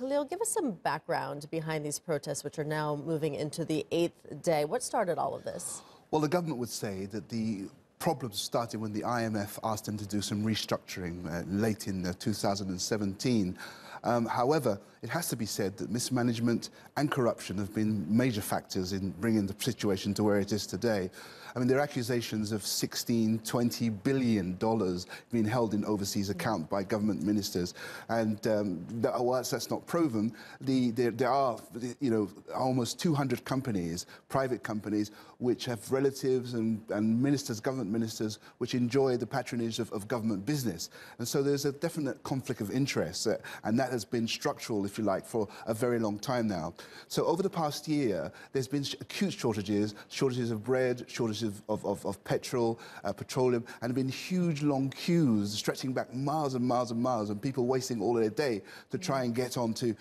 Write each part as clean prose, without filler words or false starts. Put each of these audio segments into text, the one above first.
Khalil, give us some background behind these protests, which are now moving into the eighth day. What started all of this? Well, the government would say that the problems started when the IMF asked them to do some restructuring late in 2017. However, it has to be said that mismanagement and corruption have been major factors in bringing the situation to where it is today. I mean, there are accusations of $16–20 billion being held in overseas account by government ministers, and whilst that's not proven, there are, almost 200 companies, private companies, which have relatives and ministers, government ministers, which enjoy the patronage of government business. And so there's a definite conflict of interest, and that has been structural, if you like, for a very long time now. So over the past year, there's been acute shortages of bread, shortages of petrol, petroleum, and there have been huge long queues stretching back miles and miles and miles, and people wasting all of their day to try and get onto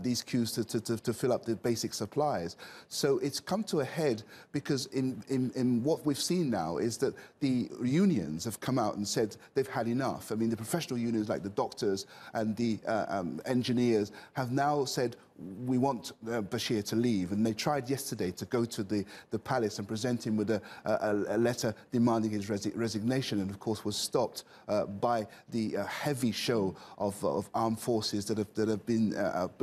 these queues to fill up the basic supplies. So it's come to a head because in what we've seen now is that the unions have come out and said they've had enough. I mean, the professional unions like the doctors and the engineers have now said, we want Bashir to leave, and they tried yesterday to go to the palace and present him with a letter demanding his resignation, and of course was stopped by the heavy show of armed forces that have been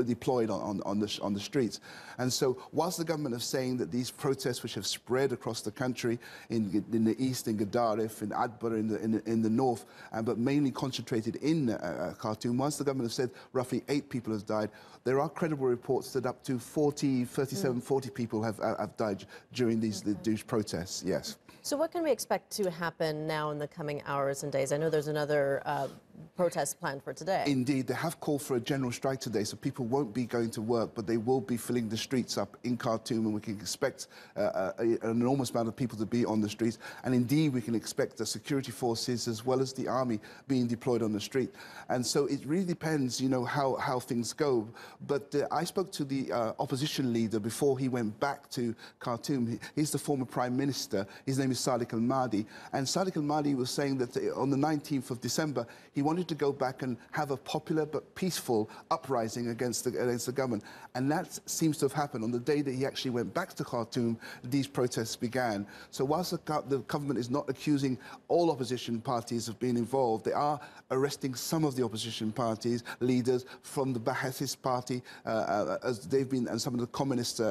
deployed on the streets. And so whilst the government is saying that these protests, which have spread across the country in the east, in Gaddarif, in Adbar, in the north, but mainly concentrated in Khartoum, once the government has said roughly 8 people have died, there are credible reports that up to 40 people have died during these protests, yes. So what can we expect to happen now in the coming hours and days? I know there's another protest planned for today. Indeed, they have called for a general strike today, so people won't be going to work, but they will be filling the streets up in Khartoum, and we can expect an enormous amount of people to be on the streets. And indeed, we can expect the security forces as well as the army being deployed on the street. And so it really depends, how things go. But I spoke to the opposition leader before he went back to Khartoum. He's the former prime minister. His name is Sadiq al-Mahdi. And Sadiq al-Mahdi was saying that on the 19th of December, he wanted to go back and have a popular but peaceful uprising against the government. And that seems to have happened. On the day that he actually went back to Khartoum, these protests began. So whilst the government is not accusing all opposition parties of being involved, they are arresting some of the opposition parties, leaders from the Ba'athist party, as they've been, and some of the communist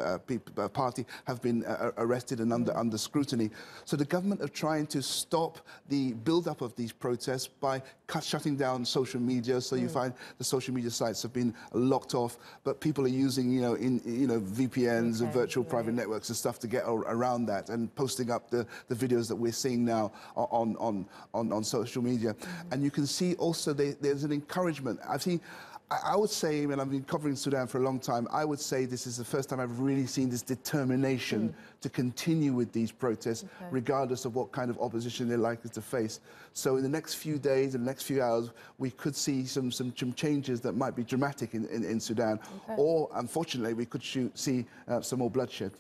party have been arrested and under scrutiny. So the government are trying to stop the build-up of these protests by shutting down social media. So you find the social media sites have been locked off, but people are using, VPNs and virtual private networks and stuff to get around that, and posting up the videos that we're seeing now on social media. And you can see also there's an encouragement. I would say, and I've been covering Sudan for a long time, I would say this is the first time I've really seen this determination to continue with these protests, regardless of what kind of opposition they're likely to face. So in the next few days and the next few hours, we could see some changes that might be dramatic in Sudan, or unfortunately, we could see some more bloodshed.